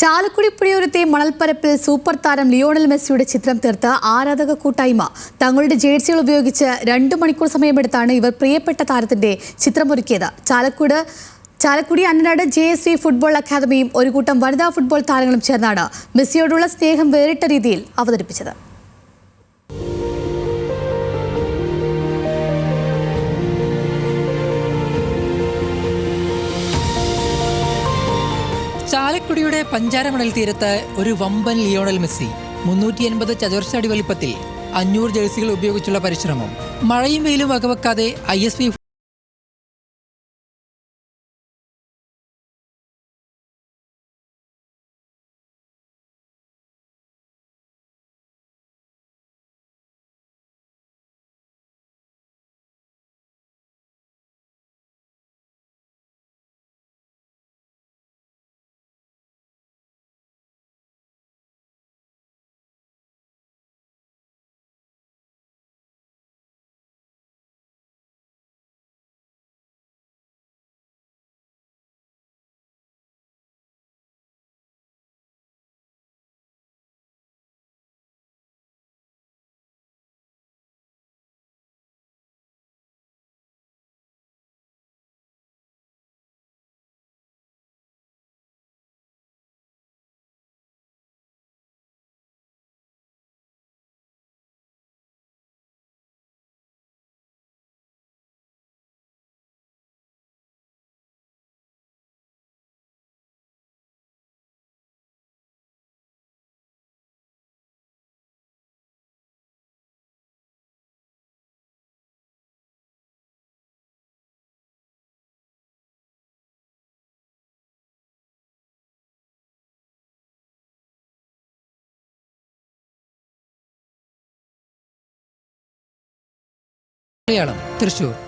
Chalakudy പുഴയോരത്തെ മണൽപ്പരപ്പിൽ super താരം Lionel മെസ്സിയുടെ ചിത്രം തീർത്ത ആരാധക കൂട്ടായ്മ തങ്ങളുടെ ജേഴ്സികൾ ഉപയോഗിച്ച് 2 മണിക്കൂർ സമയമെടുത്താണ് ഇവർ പ്രിയപ്പെട്ട താരത്തിന്റെ ചിത്രമൊരുക്കിയത്. ചാലക്കുടി അന്നനാട് JSV ഫുട്ബോൾ അക്കാദമിയും ഒരു കൂട്ടം വനിതാ ഫുട്ബോൾ താരങ്ങളും ചേർന്നാണ് മെസ്സിയോടുള്ള സ്നേഹം വേറിട്ട രീതിയിൽ അവതരിപ്പിച്ചത്. ചാലക്കുടിയുടെ പഞ്ചാരമണൽ തീരത്ത് ഒരു വമ്പൻ ലിയോണൽ മെസ്സി 380 ചതുരശ്ര അടി വലിപ്പത്തിൽ 500 ജേഴ്സികൾ ഉപയോഗിച്ചുള്ള പരിശ്രമം. മഴയും വെയിലും വകവെക്കാതെ ISV Malayalam, Thrissur.